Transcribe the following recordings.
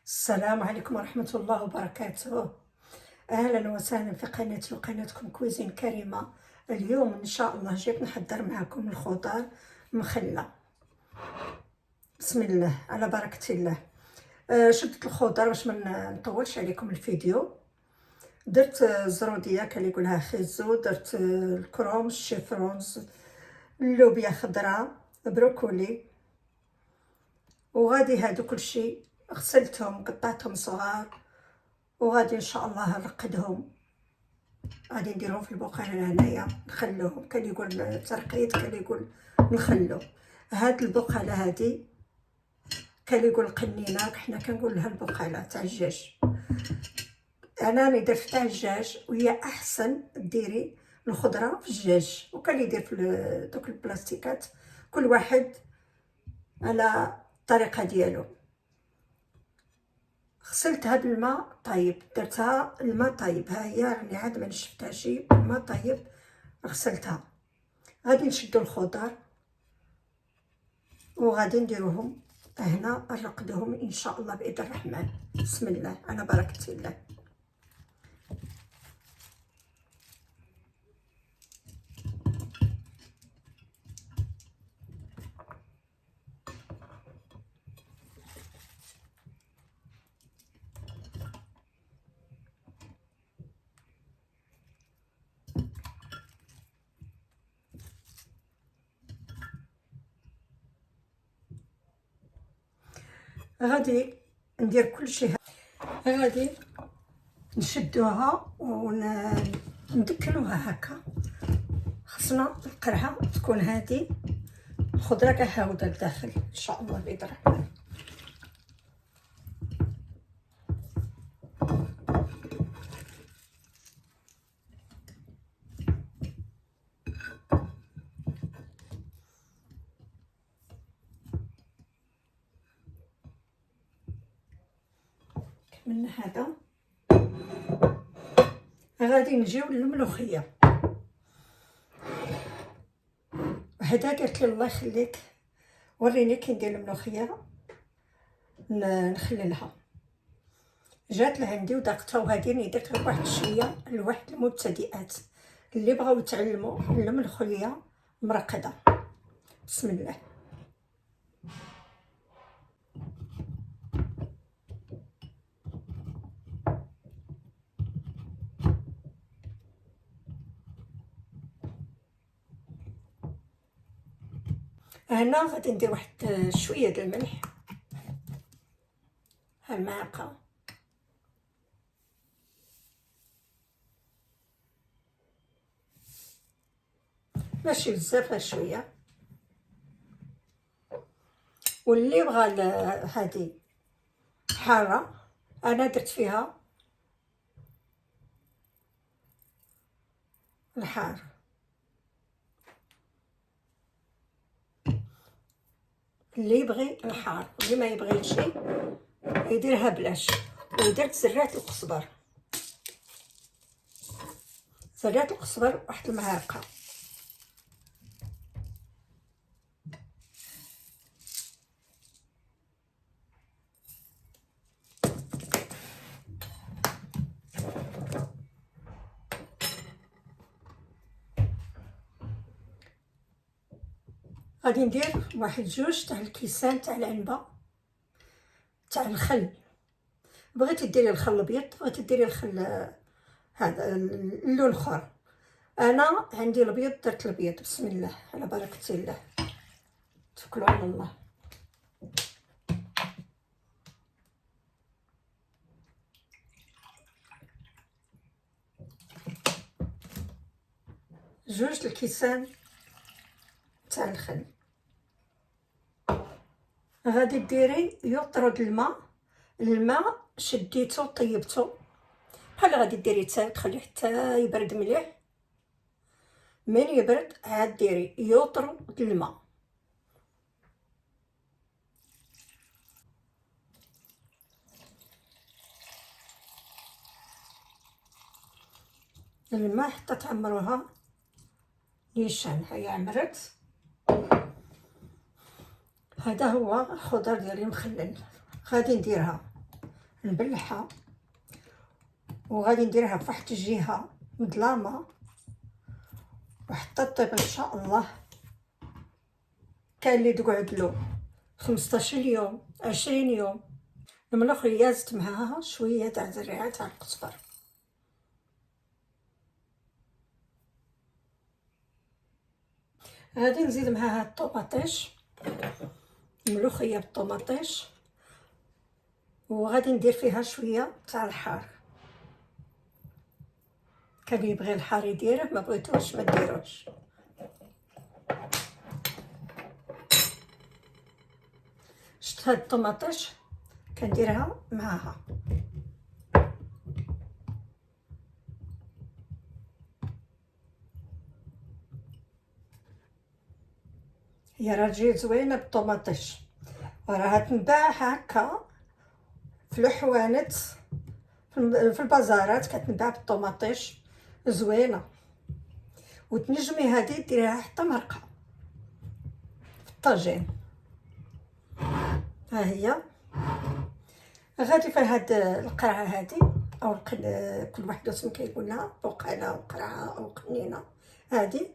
السلام عليكم ورحمة الله وبركاته. أهلا وسهلا في قناتي وقناتكم كويزين كريمة. اليوم إن شاء الله جيت نحضر معكم الخضار مخلة. بسم الله على بركة الله. شدت الخضار باش ما نطولش عليكم الفيديو. درت الزرودية كاللي يقولها خيزو، درت الكروم، الشيفرونز، اللوبيا خضراء، بروكولي، وغادي هادو كلشي غسلتهم قطعتهم صغار، وغادي ان شاء الله نرقدهم. غادي نديرهم في البقاله هنايا نخلوهم، كان يقول ترقيد كان يقول نخلو. هاد البقاله هادي كان يقول قنينه، حنا كنقول لها البقاله تاع الدجاج. انا راني درت تاع الدجاج، وهي احسن ديري الخضره في الدجاج، وكان يدير في دوك البلاستيكات، كل واحد على الطريقه ديالو. غسلتها بالماء طيب، درتها الماء طيب، ها هي راني عاد ما نشفتهاش بالماء طيب، غسلتها. غادي نشدو الخضر وغادي نديروهم هنا، نرقدوهم ان شاء الله باذن الرحمن. بسم الله على بركه الله. غادي ندير كل شيء، غادي نشدوها وندكنوها هكا. خصنا القرعه تكون هادي، الخضره كاع هاوده لداخل ان شاء الله باذن الرحمن. من هذا غادي نجيو للملوخيه. هدا قالت لي الله يخليك وريني كي ندير الملوخيه نخللها. جات لعندي ودقتها، وهادي درت لك واحد شويه لواحد المبتدئات اللي بغاو يتعلموا الملوخيه مرقده. بسم الله. هنا غادي ندير واحد شويه د الملح، هالمعلقه، ماشي بزاف غير شويه. واللي بغى هادي حاره انا درت فيها الحار. اللي يبغي الحار واللي ما يبغيش يديرها بلاش. ودرت زرات القزبر، زرات القزبر واحد المعلقه. غادي ندير واحد جوج تاع الكيسان تاع العنبه تاع الخل. بغيتي ديري الخل الابيض، بغيتي ديري الخل هذا اللون الاخر. انا عندي الابيض، درت الابيض. بسم الله على بركه الله، توكلوا على الله. جوج الكيسان تاع الخل. غادي ديري يطرد الماء شديتو طيبتو، بحال غادي ديري حتى تخليه حتى يبرد مليح. من يبرد عاد ديري يطرد الماء. الماء حتى تعمروها نيشان. هيا عمرت. هذا هو الخضر ديالي مخلل، غادي نديرها نبلعها وغادي نديرها في واحد الجهه مظلامه وحتى طيب ان شاء الله. كاين اللي تقعد له 15 يوم 20 يوم. الملوخيه زدت معاها شويه تاع زريعه تاع القزبر. غادي نزيد معاها الطوماطيش، الملوخيه بالطوماطيش، وغادي ندير فيها شويه تاع الحار. كان يبغي الحار يديره، ما بغيتوش ما ديروش. شفت هاد الطوماطيش كنديرها معاها. هي راه تجي زوينه بالطوماطيش، راها تنباع هكا في الحوانت في البازارات، كتنباع بالطوماطيش زوينه. وتنجمي هذه ديريها حتى مرقه في الطاجين. ها هي غادي في هاد القرعه هادي او كل واحد اسم كيقولها، بقاله او قرعه او قنينه. هادي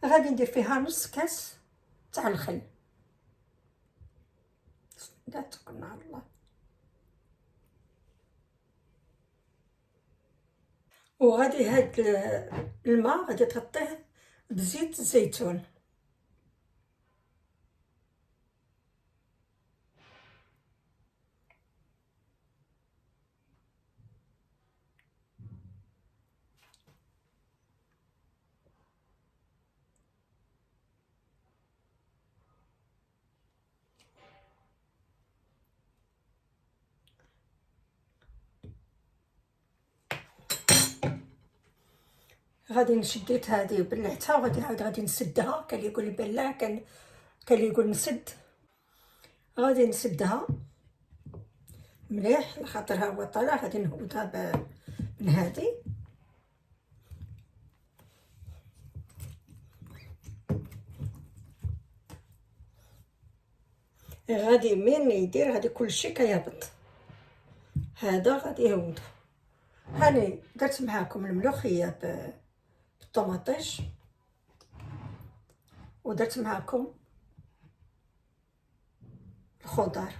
غادي ندير فيها نص كاس تاع الخل. لا تكون على الله. وغادي هاد الماء غادي تغطيه بزيت الزيتون. غادي نشديت هذه وبلعتها وغادي عاود غادي نسدها. كان اللي يقول بلع، كان اللي يقول نسد. غادي نسدها مليح لخاطرها هو طالع. غادي نهودها من هذه. غادي من يدير هذه كلشي كيهبط. هذا غادي يهود. هاني درت معاكم الملوخيه بالطوماطيش، ودرت معاكم الخضار.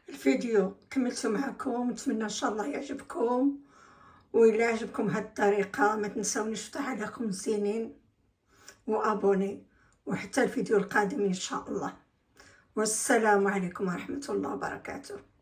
الفيديو كملته معكم، نتمنى ان شاء الله يعجبكم. وإلا عجبكم هاد الطريقه ما تنساونيش تفتحوا عليكم الزينين وابوني، وحتى الفيديو القادم ان شاء الله. والسلام عليكم ورحمه الله وبركاته.